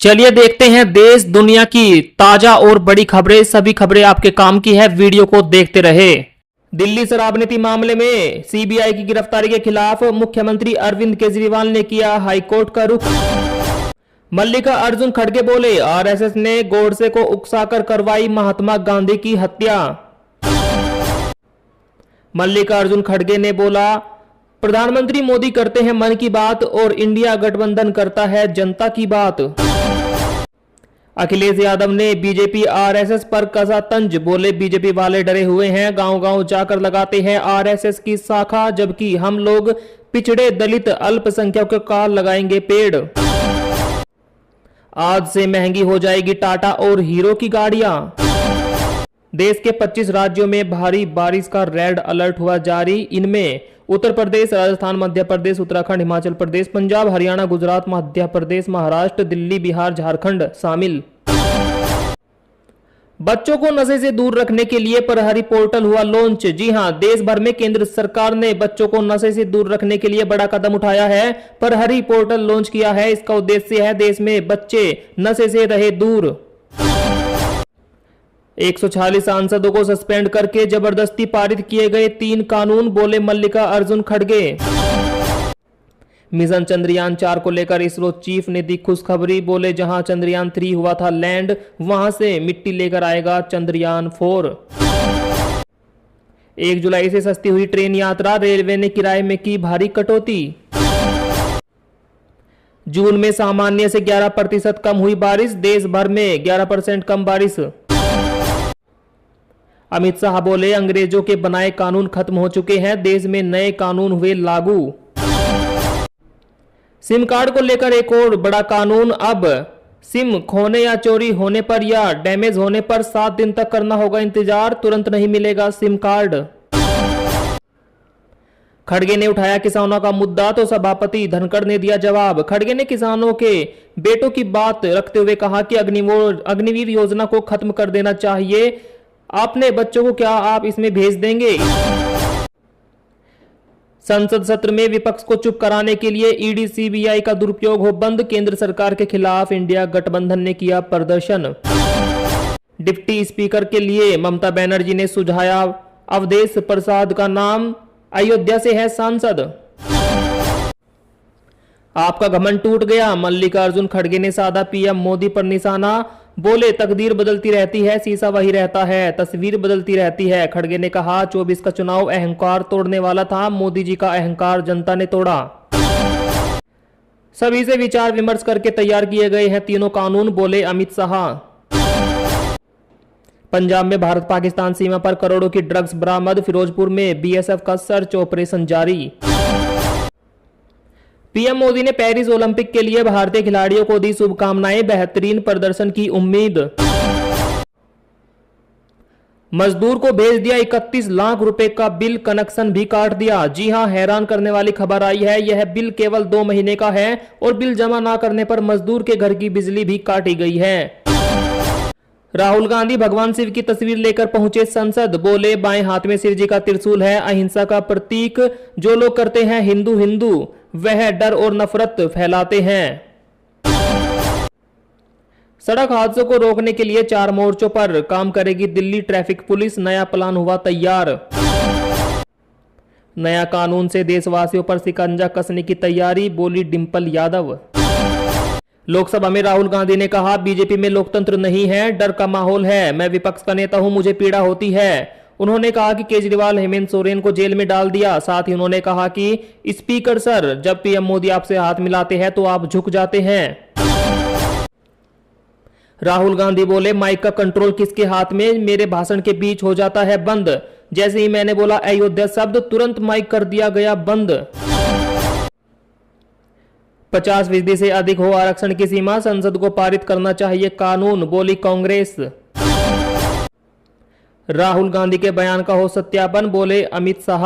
चलिए देखते हैं देश दुनिया की ताजा और बड़ी खबरें। सभी खबरें आपके काम की है, वीडियो को देखते रहे। दिल्ली शराब नीति मामले में सीबीआई की गिरफ्तारी के खिलाफ मुख्यमंत्री अरविंद केजरीवाल ने किया हाईकोर्ट का रुख। मल्लिकार्जुन खड़गे बोले, आरएसएस ने गोडसे को उकसाकर करवाई महात्मा गांधी की हत्या। मल्लिकार्जुन खड़गे ने बोला, प्रधानमंत्री मोदी करते हैं मन की बात और इंडिया गठबंधन करता है जनता की बात। अखिलेश यादव ने बीजेपी आरएसएस पर कसा तंज, बोले बीजेपी वाले डरे हुए हैं, गांव-गांव जाकर लगाते हैं आरएसएस की शाखा, जबकि हम लोग पिछड़े दलित अल्पसंख्यकों का लगाएंगे पेड़। आज से महंगी हो जाएगी टाटा और हीरो की गाड़ियां। देश के 25 राज्यों में भारी बारिश का रेड अलर्ट हुआ जारी। इनमें उत्तर प्रदेश, राजस्थान, मध्य प्रदेश, उत्तराखंड, हिमाचल प्रदेश, पंजाब, हरियाणा, गुजरात, मध्य प्रदेश, महाराष्ट्र, दिल्ली, बिहार, झारखंड शामिल। बच्चों को नशे से दूर रखने के लिए प्रहरी पोर्टल हुआ लॉन्च। जी हां, देश भर में केंद्र सरकार ने बच्चों को नशे से दूर रखने के लिए बड़ा कदम उठाया है। प्रहरी पोर्टल लॉन्च किया है। इसका उद्देश्य है देश में बच्चे नशे से रहे दूर। 146 सांसदों को सस्पेंड करके जबरदस्ती पारित किए गए 3 कानून, बोले मल्लिकार्जुन खड़गे। मिशन चंद्रयान 4 को लेकर इसरो चीफ ने दी खुशखबरी, बोले जहां चंद्रयान 3 हुआ था लैंड, वहां से मिट्टी लेकर आएगा चंद्रयान 4। 1 जुलाई से सस्ती हुई ट्रेन यात्रा, रेलवे ने किराए में की भारी कटौती। जून में सामान्य से 11% कम हुई बारिश, देश भर में 11% कम बारिश। अमित शाह बोले, अंग्रेजों के बनाए कानून खत्म हो चुके हैं, देश में नए कानून हुए लागू। सिम कार्ड को लेकर एक और बड़ा कानून, अब सिम खोने या चोरी होने पर या डैमेज होने पर 7 दिन तक करना होगा इंतजार, तुरंत नहीं मिलेगा सिम कार्ड। खड़गे ने उठाया किसानों का मुद्दा तो सभापति धनखड़ ने दिया जवाब। खड़गे ने किसानों के बेटों की बात रखते हुए कहा कि अग्निवीर योजना को खत्म कर देना चाहिए। आपने बच्चों को क्या आप इसमें भेज देंगे? संसद सत्र में विपक्ष को चुप कराने के लिए ईडी सीबीआई का दुरुपयोग हो बंद, केंद्र सरकार के खिलाफ इंडिया गठबंधन ने किया प्रदर्शन। डिप्टी स्पीकर के लिए ममता बनर्जी ने सुझाया अवधेश प्रसाद का नाम, अयोध्या से है सांसद। आपका घमंड टूट गया, मल्लिकार्जुन खड़गे ने साधा पीएम मोदी पर निशाना, बोले तकदीर बदलती रहती है, शीशा वही रहता है, तस्वीर बदलती रहती है। खड़गे ने कहा 24 का चुनाव अहंकार तोड़ने वाला था, मोदी जी का अहंकार जनता ने तोड़ा। सभी से विचार विमर्श करके तैयार किए गए हैं तीनों कानून, बोले अमित शाह। पंजाब में भारत पाकिस्तान सीमा पर करोड़ों की ड्रग्स बरामद, फिरोजपुर में बीएसएफ का सर्च ऑपरेशन जारी। पीएम मोदी ने पेरिस ओलंपिक के लिए भारतीय खिलाड़ियों को दी शुभकामनाएं, बेहतरीन प्रदर्शन की उम्मीद। मजदूर को भेज दिया 31 लाख रुपए का बिल, कनेक्शन भी काट दिया। जी हां, हैरान करने वाली खबर आई है। यह बिल केवल 2 महीने का है और बिल जमा ना करने पर मजदूर के घर की बिजली भी काटी गई है। राहुल गांधी भगवान शिव की तस्वीर लेकर पहुंचे संसद, बोले बाएं हाथ में शिव जी का त्रिशूल है, अहिंसा का प्रतीक। जो लोग करते हैं हिंदू हिंदू, वह डर और नफरत फैलाते हैं। सड़क हादसों को रोकने के लिए 4 मोर्चों पर काम करेगी दिल्ली ट्रैफिक पुलिस, नया प्लान हुआ तैयार। नया कानून से देशवासियों पर शिकंजा कसने की तैयारी, बोली डिंपल यादव। लोकसभा में राहुल गांधी ने कहा बीजेपी में लोकतंत्र नहीं है, डर का माहौल है, मैं विपक्ष का नेता हूं, मुझे पीड़ा होती है। उन्होंने कहा कि केजरीवाल हेमंत सोरेन को जेल में डाल दिया। साथ ही उन्होंने कहा कि स्पीकर सर, जब पीएम मोदी आपसे हाथ मिलाते हैं तो आप झुक जाते हैं। राहुल गांधी बोले माइक का कंट्रोल किसके हाथ में, मेरे भाषण के बीच हो जाता है बंद। जैसे ही मैंने बोला अयोध्या शब्द, तुरंत माइक कर दिया गया बंद। 50% से अधिक हो आरक्षण की सीमा, संसद को पारित करना चाहिए कानून, बोली कांग्रेस। राहुल गांधी के बयान का हो सत्यापन, बोले अमित शाह।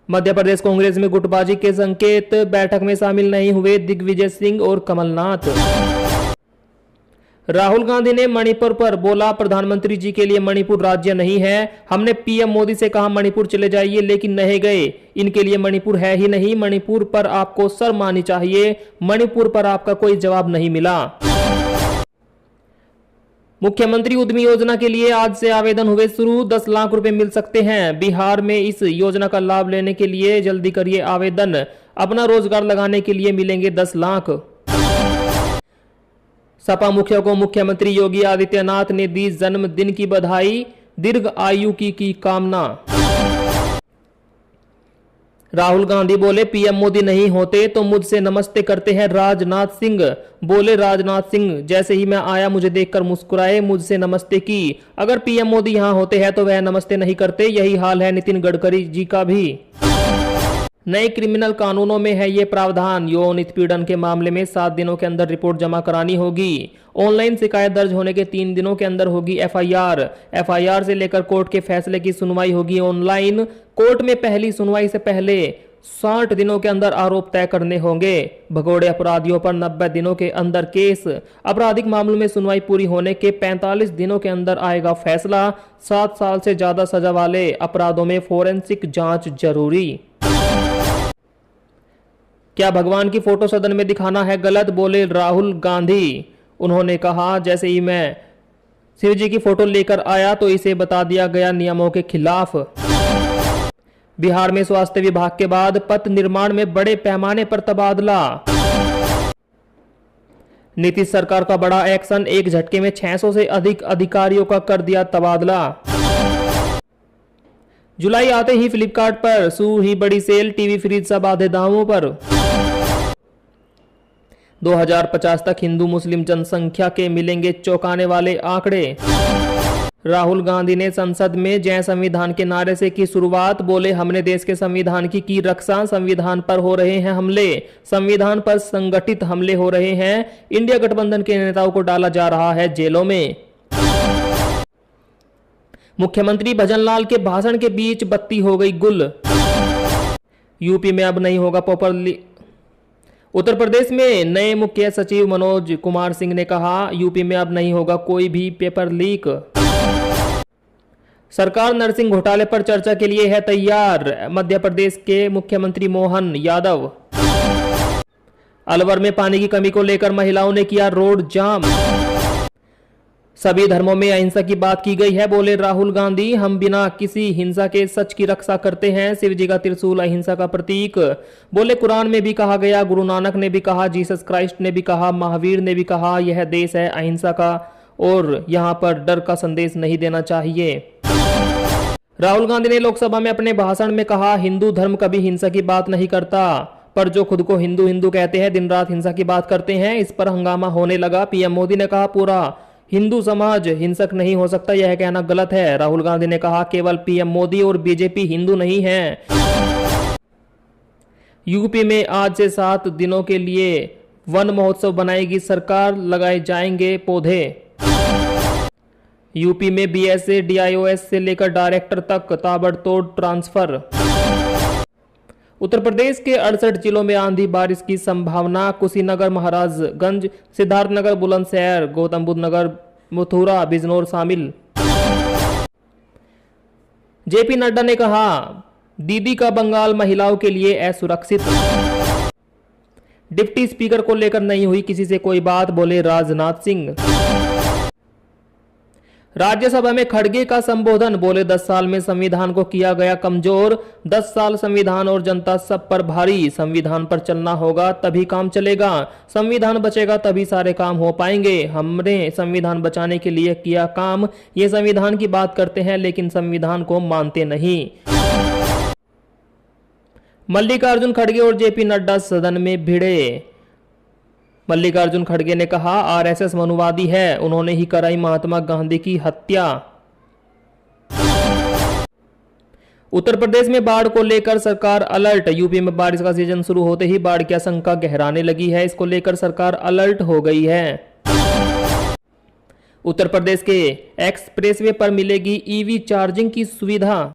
मध्य प्रदेश कांग्रेस में गुटबाजी के संकेत, बैठक में शामिल नहीं हुए दिग्विजय सिंह और कमलनाथ। राहुल गांधी ने मणिपुर पर बोला, प्रधानमंत्री जी के लिए मणिपुर राज्य नहीं है। हमने पीएम मोदी से कहा मणिपुर चले जाइए, लेकिन नहीं गए। इनके लिए मणिपुर है ही नहीं। मणिपुर पर आपको शर्म आनी चाहिए। मणिपुर पर आपका कोई जवाब नहीं मिला। मुख्यमंत्री उद्यमी योजना के लिए आज से आवेदन हुए शुरू। 10 लाख रुपए मिल सकते हैं। बिहार में इस योजना का लाभ लेने के लिए जल्दी करिए आवेदन। अपना रोजगार लगाने के लिए मिलेंगे 10 लाख। सपा मुखिया को मुख्यमंत्री योगी आदित्यनाथ ने दी जन्मदिन की बधाई, दीर्घ आयु की कामना। राहुल गांधी बोले, पीएम मोदी नहीं होते तो मुझसे नमस्ते करते हैं राजनाथ सिंह। बोले राजनाथ सिंह, जैसे ही मैं आया मुझे देखकर मुस्कुराए, मुझसे नमस्ते की। अगर पीएम मोदी यहां होते हैं तो वह नमस्ते नहीं करते। यही हाल है नितिन गडकरी जी का भी। नए क्रिमिनल कानूनों में है ये प्रावधान। यौन उत्पीड़न के मामले में 7 दिनों के अंदर रिपोर्ट जमा करानी होगी। ऑनलाइन शिकायत दर्ज होने के 3 दिनों के अंदर होगी एफआईआर। एफआईआर से लेकर कोर्ट के फैसले की सुनवाई होगी ऑनलाइन। कोर्ट में पहली सुनवाई से पहले 60 दिनों के अंदर आरोप तय करने होंगे। भगोड़े अपराधियों पर 90 दिनों के अंदर केस। आपराधिक मामलों में सुनवाई पूरी होने के 45 दिनों के अंदर आएगा फैसला। 7 साल से ज्यादा सजा वाले अपराधों में फोरेंसिक जांच जरूरी। क्या भगवान की फोटो सदन में दिखाना है गलत, बोले राहुल गांधी। उन्होंने कहा, जैसे ही मैं शिव जी की फोटो लेकर आया तो इसे बता दिया गया नियमों के खिलाफ। बिहार में स्वास्थ्य विभाग के बाद पथ निर्माण में बड़े पैमाने पर तबादला। नीतीश सरकार का बड़ा एक्शन, एक झटके में 600 से अधिक अधिकारियों का कर दिया तबादला। जुलाई आते ही फ्लिपकार्ट पर शुरू ही बड़ी सेल, टीवी फ्रिज सब आधे दामों पर। 2050 तक हिंदू मुस्लिम जनसंख्या के मिलेंगे चौंकाने वाले आंकड़े। राहुल गांधी ने संसद में जय संविधान के नारे से की शुरुआत। बोले, हमने देश के संविधान की रक्षा। संविधान पर हो रहे हैं हमले, संविधान पर संगठित हमले हो रहे हैं। इंडिया गठबंधन के नेताओं को डाला जा रहा है जेलों में। मुख्यमंत्री भजनलाल के भाषण के बीच बत्ती हो गई गुल। यूपी में अब नहीं होगा पेपर लीक। उत्तर प्रदेश में नए मुख्य सचिव मनोज कुमार सिंह ने कहा, यूपी में अब नहीं होगा कोई भी पेपर लीक। सरकार नरसिंह घोटाले पर चर्चा के लिए है तैयार, मध्य प्रदेश के मुख्यमंत्री मोहन यादव। अलवर में पानी की कमी को लेकर महिलाओं ने किया रोड जाम। सभी धर्मों में अहिंसा की बात की गई है, बोले राहुल गांधी। हम बिना किसी हिंसा के सच की रक्षा करते हैं। शिव जी का त्रिशूल अहिंसा का प्रतीक। बोले, कुरान में भी कहा गया, गुरु नानक ने भी कहा, जीसस क्राइस्ट ने भी कहा, महावीर ने भी कहा, यह देश है अहिंसा का और यहाँ पर डर का संदेश नहीं देना चाहिए। राहुल गांधी ने लोकसभा में अपने भाषण में कहा, हिंदू धर्म कभी हिंसा की बात नहीं करता, पर जो खुद को हिंदू हिंदू कहते हैं दिन रात हिंसा की बात करते हैं। इस पर हंगामा होने लगा। पीएम मोदी ने कहा, पूरा हिंदू समाज हिंसक नहीं हो सकता, यह कहना गलत है। राहुल गांधी ने कहा, केवल पीएम मोदी और बीजेपी हिंदू नहीं है। यूपी में आज से 7 दिनों के लिए वन महोत्सव बनाएगी सरकार, लगाए जाएंगे पौधे। यूपी में बीएसए डीआईओएस से लेकर डायरेक्टर तक ताबड़तोड़ ट्रांसफर। उत्तर प्रदेश के 68 जिलों में आंधी बारिश की संभावना। कुशीनगर, महाराजगंज, सिद्धार्थनगर, बुलंदशहर, गौतम बुद्ध नगर, मथुरा, बिजनौर शामिल। जेपी नड्डा ने कहा, दीदी का बंगाल महिलाओं के लिए असुरक्षित। डिप्टी स्पीकर को लेकर नहीं हुई किसी से कोई बात, बोले राजनाथ सिंह। राज्यसभा में खड़गे का संबोधन, बोले 10 साल में संविधान को किया गया कमजोर। 10 साल संविधान और जनता सब पर भारी। संविधान पर चलना होगा तभी काम चलेगा। संविधान बचेगा तभी सारे काम हो पाएंगे। हमने संविधान बचाने के लिए किया काम। ये संविधान की बात करते हैं लेकिन संविधान को मानते नहीं। मल्लिकार्जुन खड़गे और जेपी नड्डा सदन में भिड़े। मल्लिकार्जुन खड़गे ने कहा, आरएसएस मनुवादी है, उन्होंने ही कराई महात्मा गांधी की हत्या। उत्तर प्रदेश में बाढ़ को लेकर सरकार अलर्ट। यूपी में बारिश का सीजन शुरू होते ही बाढ़ की आशंका गहराने लगी है। इसको लेकर सरकार अलर्ट हो गई है। उत्तर प्रदेश के एक्सप्रेसवे पर मिलेगी ईवी चार्जिंग की सुविधा।